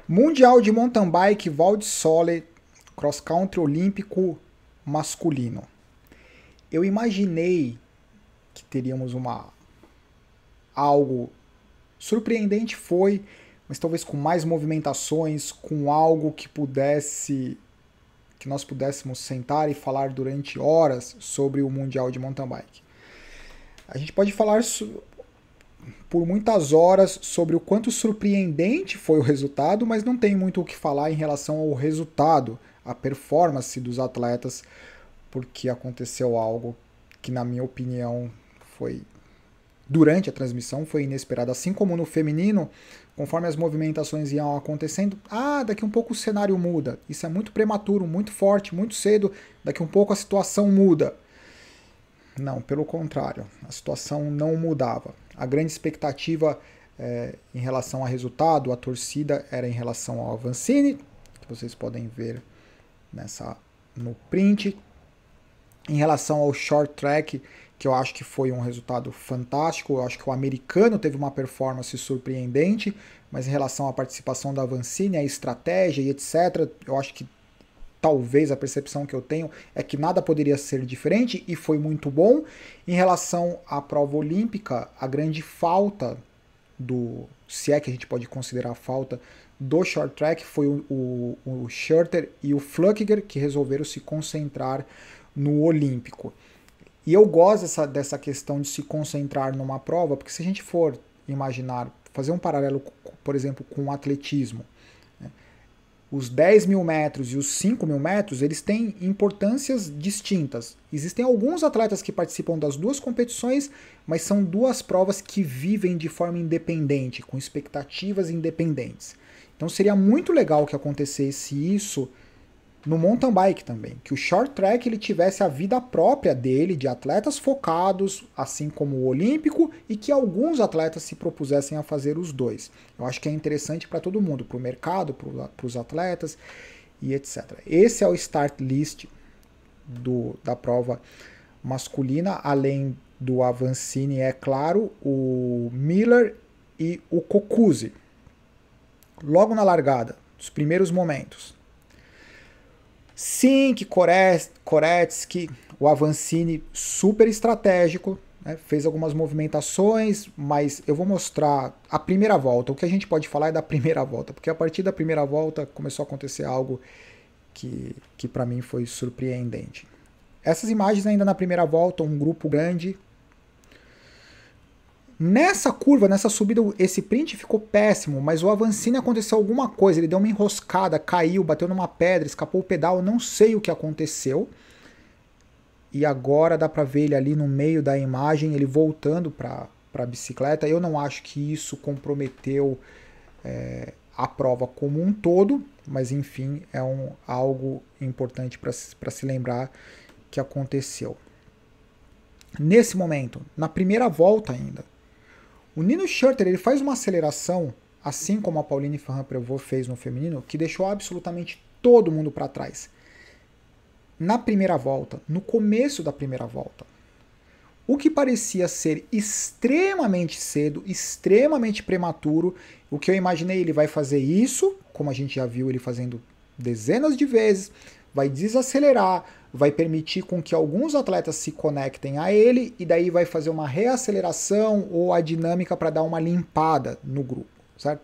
Mundial de Mountain Bike Val di Sole Cross Country Olímpico masculino. Eu imaginei que teríamos algo surpreendente, foi, mas talvez com mais movimentações, com algo que nós pudéssemos sentar e falar durante horas sobre o Mundial de Mountain Bike. A gente pode falar por muitas horas sobre o quanto surpreendente foi o resultado, mas não tem muito o que falar em relação ao resultado, a performance dos atletas, porque aconteceu algo que, na minha opinião, foi durante a transmissão foi inesperado. Assim como no feminino, conforme as movimentações iam acontecendo, daqui um pouco o cenário muda. Isso é muito prematuro, muito forte, muito cedo, daqui um pouco a situação muda. Não, pelo contrário, a situação não mudava. A grande expectativa em relação ao resultado, a torcida, era em relação ao Avancini, que vocês podem ver no print. Em relação ao short track, que eu acho que foi um resultado fantástico, eu acho que o americano teve uma performance surpreendente, mas em relação à participação da Avancini, a estratégia e etc., eu acho que talvez a percepção que eu tenho é que nada poderia ser diferente e foi muito bom. Em relação à prova olímpica, a grande falta se é que a gente pode considerar a falta do short track, foi o Schurter e o Flückiger, que resolveram se concentrar no olímpico. E eu gosto dessa questão de se concentrar numa prova, porque se a gente for imaginar, fazer um paralelo, por exemplo, com o atletismo, os 10 mil metros e os 5 mil metros, eles têm importâncias distintas. Existem alguns atletas que participam das duas competições, mas são duas provas que vivem de forma independente, com expectativas independentes. Então seria muito legal que acontecesse isso no mountain bike também, que o short track ele tivesse a vida própria dele, de atletas focados, assim como o olímpico, e que alguns atletas se propusessem a fazer os dois. Eu acho que é interessante para todo mundo, para o mercado, para os atletas e etc. Esse é o start list da prova masculina, além do Avancini, é claro, o Miller e o Kokuzi. Logo na largada, dos primeiros momentos, Sink, Koretsky, o Avancini super estratégico, né? Fez algumas movimentações, mas eu vou mostrar a primeira volta. O que a gente pode falar é da primeira volta, porque a partir da primeira volta começou a acontecer algo que para mim foi surpreendente. Essas imagens ainda na primeira volta, um grupo grande. Nessa curva, nessa subida, esse print ficou péssimo, mas o Avancini aconteceu alguma coisa, ele deu uma enroscada, caiu, bateu numa pedra, escapou o pedal, não sei o que aconteceu. E agora dá pra ver ele ali no meio da imagem, ele voltando pra bicicleta. Eu não acho que isso comprometeu a prova como um todo, mas enfim, é algo importante para se lembrar que aconteceu. Nesse momento, na primeira volta ainda, o Nino Schurter ele faz uma aceleração, assim como a Pauline Ferrand-Prévot fez no feminino, que deixou absolutamente todo mundo para trás. Na primeira volta, no começo da primeira volta, o que parecia ser extremamente cedo, extremamente prematuro, o que eu imaginei, ele vai fazer isso, como a gente já viu ele fazendo dezenas de vezes, vai desacelerar, vai permitir com que alguns atletas se conectem a ele e daí vai fazer uma reaceleração ou a dinâmica para dar uma limpada no grupo, certo?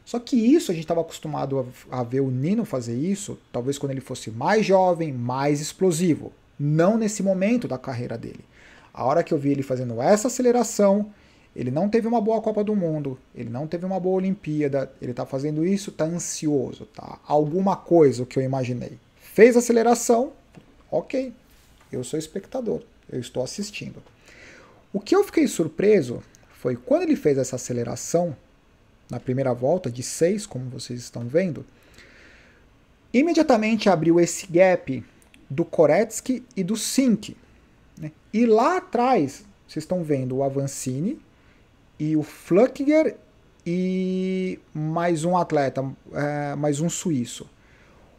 Só que isso a gente estava acostumado a ver o Nino fazer isso, talvez quando ele fosse mais jovem, mais explosivo, não nesse momento da carreira dele. A hora que eu vi ele fazendo essa aceleração, ele não teve uma boa Copa do Mundo, ele não teve uma boa Olimpíada, ele está fazendo isso, está ansioso, tá? Alguma coisa, o que eu imaginei. Fez aceleração, ok, eu sou espectador, eu estou assistindo. O que eu fiquei surpreso foi quando ele fez essa aceleração, na primeira volta, de 6, como vocês estão vendo, imediatamente abriu esse gap do Koretsky e do Sink. Né? E lá atrás, vocês estão vendo o Avancini e o Flückiger e mais um atleta, mais um suíço.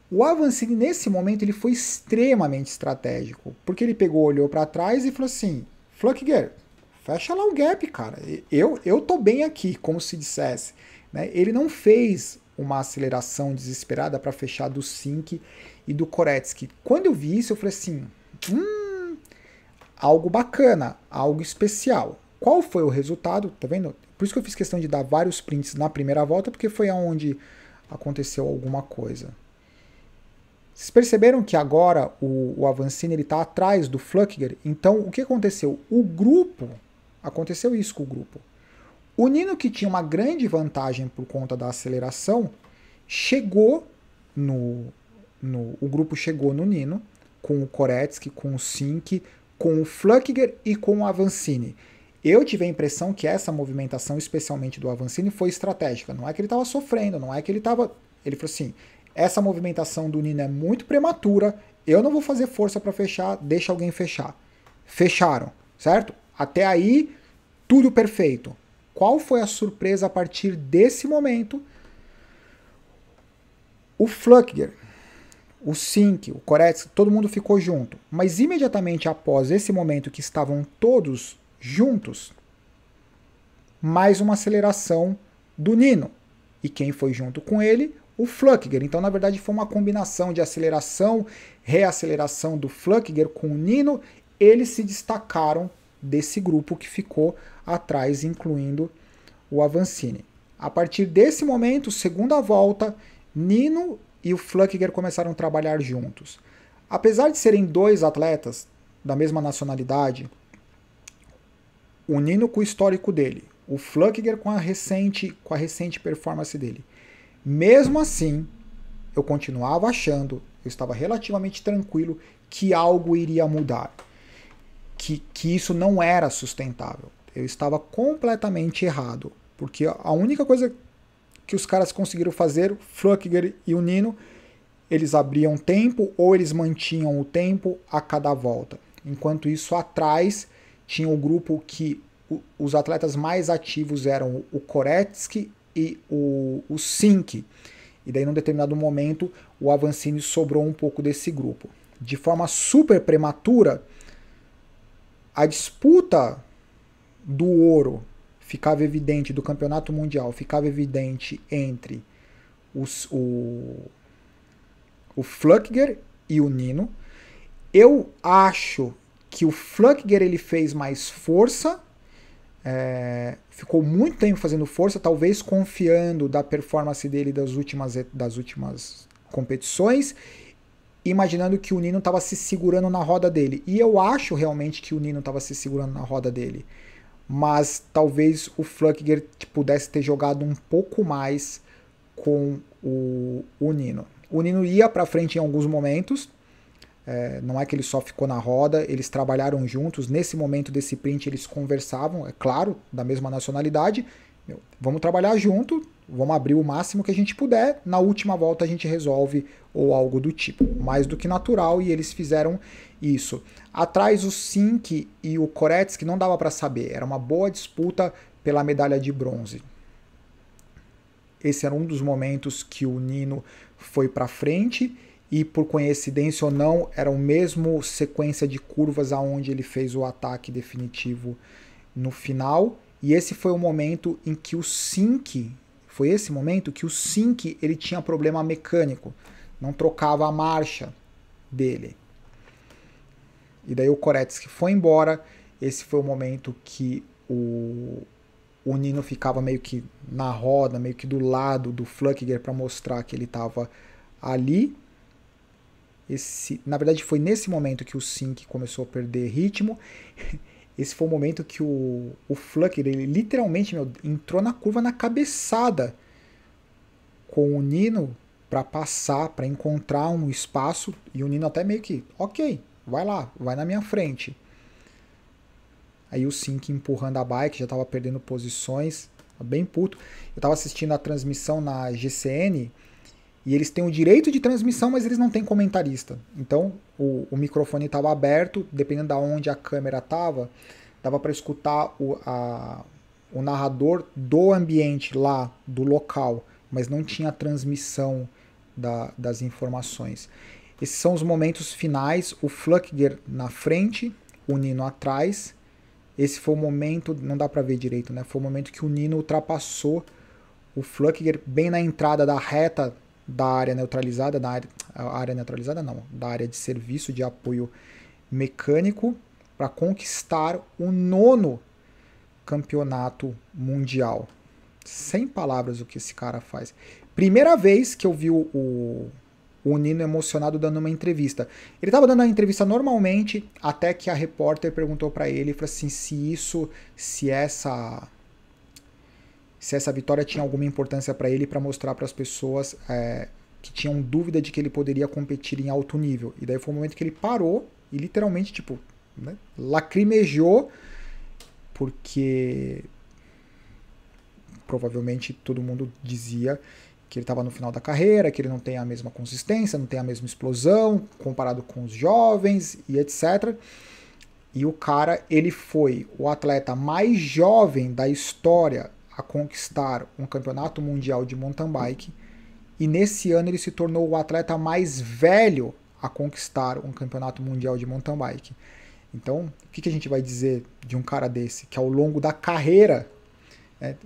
O Avancini, nesse momento, ele foi extremamente estratégico, porque ele pegou, olhou para trás e falou assim, Flückiger, fecha lá o gap, cara, eu tô bem aqui, como se dissesse. Né? Ele não fez uma aceleração desesperada para fechar do Sink e do Koretsky. Quando eu vi isso, eu falei assim, algo bacana, algo especial. Qual foi o resultado? Tá vendo? Por isso que eu fiz questão de dar vários prints na primeira volta, porque foi aonde aconteceu alguma coisa. Vocês perceberam que agora o Avancini está atrás do Flückiger? Então, o que aconteceu? O grupo, aconteceu isso com o grupo. O Nino, que tinha uma grande vantagem por conta da aceleração, chegou o grupo chegou no Nino, com o Koretsky, com o Sink, com o Flückiger e com o Avancini. Eu tive a impressão que essa movimentação, especialmente do Avancini, foi estratégica. Não é que ele estava sofrendo, não é que ele estava... Ele falou assim, essa movimentação do Nino é muito prematura, eu não vou fazer força para fechar, deixa alguém fechar. Fecharam, certo? Até aí, tudo perfeito. Qual foi a surpresa a partir desse momento? O Flückiger, o Sink, o Koretsky, todo mundo ficou junto. Mas imediatamente após esse momento que estavam todos juntos, mais uma aceleração do Nino. E quem foi junto com ele? O Flückiger. Então, na verdade, foi uma combinação de aceleração, reaceleração do Flückiger com o Nino. Eles se destacaram desse grupo que ficou atrás, incluindo o Avancini. A partir desse momento, segunda volta, Nino e o Flückiger começaram a trabalhar juntos. Apesar de serem dois atletas da mesma nacionalidade, o Nino com o histórico dele, o Flückiger com a recente performance dele. Mesmo assim, eu continuava achando, eu estava relativamente tranquilo que algo iria mudar, que isso não era sustentável. Eu estava completamente errado, porque a única coisa que os caras conseguiram fazer, o Flückiger e o Nino, eles abriam tempo ou eles mantinham o tempo a cada volta. Enquanto isso, atrás tinha o grupo que os atletas mais ativos eram o Koretsky e o Sink. E daí, num determinado momento, o Avancini sobrou um pouco desse grupo. De forma super prematura, a disputa do ouro ficava evidente, do campeonato mundial, ficava evidente entre o Flückiger e o Nino. Eu acho que o Flückiger ele fez mais força, ficou muito tempo fazendo força, talvez confiando da performance dele das últimas competições, imaginando que o Nino estava se segurando na roda dele. E eu acho realmente que o Nino estava se segurando na roda dele. Mas talvez o Flückiger pudesse ter jogado um pouco mais com o Nino. O Nino ia para frente em alguns momentos, não é que ele só ficou na roda, eles trabalharam juntos. Nesse momento desse print eles conversavam, é claro, da mesma nacionalidade. Vamos trabalhar junto, vamos abrir o máximo que a gente puder, na última volta a gente resolve, ou algo do tipo. Mais do que natural, e eles fizeram isso. Atrás o Sink e o Koretsky não dava para saber, era uma boa disputa pela medalha de bronze. Esse era um dos momentos que o Nino foi para frente, e por coincidência ou não, era o mesmo sequência de curvas aonde ele fez o ataque definitivo no final. E esse foi o momento em que o Sink, ele tinha problema mecânico, não trocava a marcha dele. E daí o Koretsky foi embora. Esse foi o momento que o Nino ficava meio que na roda, meio que do lado do Flückiger para mostrar que ele estava ali. Na verdade foi nesse momento que o Sink começou a perder ritmo. Esse foi o momento que o Flückiger, ele literalmente entrou na curva na cabeçada com o Nino para passar, para encontrar um espaço, e o Nino até meio que, ok, vai lá, vai na minha frente. Aí o Sink empurrando a bike, já estava perdendo posições, bem puto. Eu estava assistindo a transmissão na GCN, e eles têm o direito de transmissão, mas eles não têm comentarista. Então, o microfone estava aberto, dependendo de onde a câmera estava, dava para escutar o narrador do ambiente lá, do local, mas não tinha transmissão das informações. Esses são os momentos finais, o Flückiger na frente, o Nino atrás. Esse foi o momento, não dá para ver direito, né? Foi o momento que o Nino ultrapassou o Flückiger bem na entrada da reta da área neutralizada, da área neutralizada não, da área de serviço de apoio mecânico, para conquistar o 9º campeonato mundial. Sem palavras o que esse cara faz. Primeira vez que eu vi o Nino emocionado dando uma entrevista. Ele estava dando a entrevista normalmente, até que a repórter perguntou para ele, falou assim, se essa vitória tinha alguma importância para ele, para mostrar para as pessoas que tinham dúvida de que ele poderia competir em alto nível. E daí foi o momento que ele parou e literalmente, tipo, né, lacrimejou, porque provavelmente todo mundo dizia que ele estava no final da carreira, que ele não tem a mesma consistência, não tem a mesma explosão, comparado com os jovens e etc. E o cara, ele foi o atleta mais jovem da história a conquistar um campeonato mundial de mountain bike, e nesse ano ele se tornou o atleta mais velho a conquistar um campeonato mundial de mountain bike. Então, o que a gente vai dizer de um cara desse, que ao longo da carreira,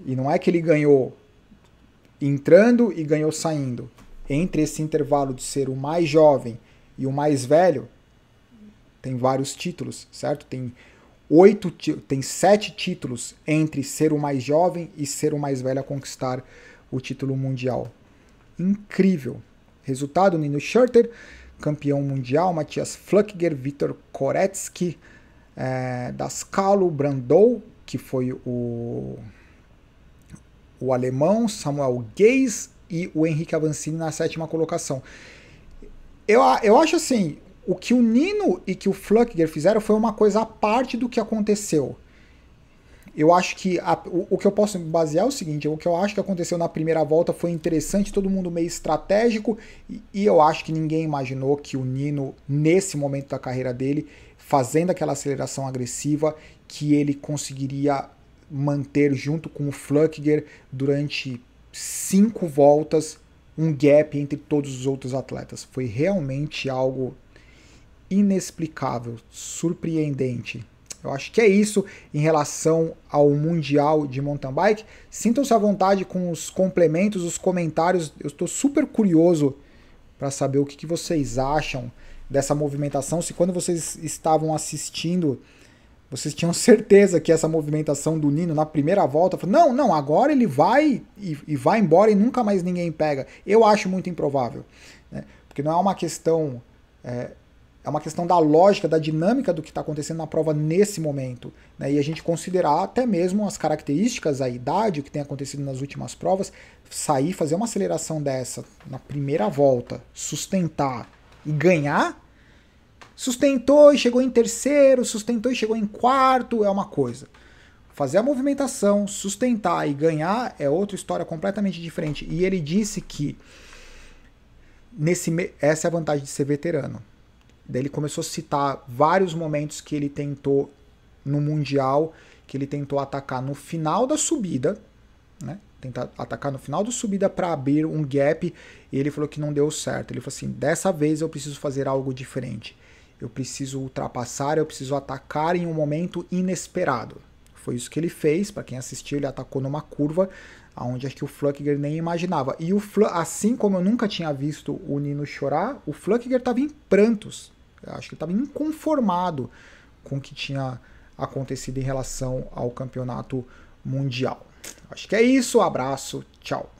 e não é que ele ganhou entrando e ganhou saindo, entre esse intervalo de ser o mais jovem e o mais velho, tem vários títulos, certo? Tem 7 títulos entre ser o mais jovem e ser o mais velho a conquistar o título mundial. Incrível. Resultado, Nino Schurter, campeão mundial, Matthias Flückiger, Viktor Koretsky, Dascalo Brandou, que foi o alemão, Samuel Geis e o Henrique Avancini na 7ª colocação. Eu acho assim, o que o Nino e que o Flückiger fizeram foi uma coisa à parte do que aconteceu. Eu acho que o que eu posso basear é o seguinte, o que eu acho que aconteceu na primeira volta foi interessante, todo mundo meio estratégico, e eu acho que ninguém imaginou que o Nino, nesse momento da carreira dele, fazendo aquela aceleração agressiva, que ele conseguiria manter junto com o Flückiger durante 5 voltas um gap entre todos os outros atletas. Foi realmente algo inexplicável, surpreendente. Eu acho que é isso em relação ao Mundial de Mountain Bike. Sintam-se à vontade com os complementos, os comentários. Eu estou super curioso para saber o que vocês acham dessa movimentação. Se quando vocês estavam assistindo, vocês tinham certeza que essa movimentação do Nino na primeira volta, não, agora ele vai e vai embora e nunca mais ninguém pega. Eu acho muito improvável, né? Porque não é uma questão... É uma questão da lógica, da dinâmica do que está acontecendo na prova nesse momento, né? E a gente considerar até mesmo as características, a idade, o que tem acontecido nas últimas provas, sair, fazer uma aceleração dessa na primeira volta, sustentar e ganhar, sustentou e chegou em terceiro, sustentou e chegou em quarto, é uma coisa. Fazer a movimentação, sustentar e ganhar é outra história completamente diferente. E ele disse que essa é a vantagem de ser veterano. Daí ele começou a citar vários momentos que ele tentou no Mundial, que ele tentou atacar no final da subida, né? Tentar atacar no final da subida para abrir um gap, e ele falou que não deu certo. Ele falou assim, dessa vez eu preciso fazer algo diferente. Eu preciso ultrapassar, eu preciso atacar em um momento inesperado. Foi isso que ele fez. Para quem assistiu, ele atacou numa curva onde acho que o Flückiger nem imaginava. E assim como eu nunca tinha visto o Nino chorar, o Flückiger estava em prantos. Eu acho que ele estava inconformado com o que tinha acontecido em relação ao campeonato mundial. Acho que é isso. Abraço. Tchau.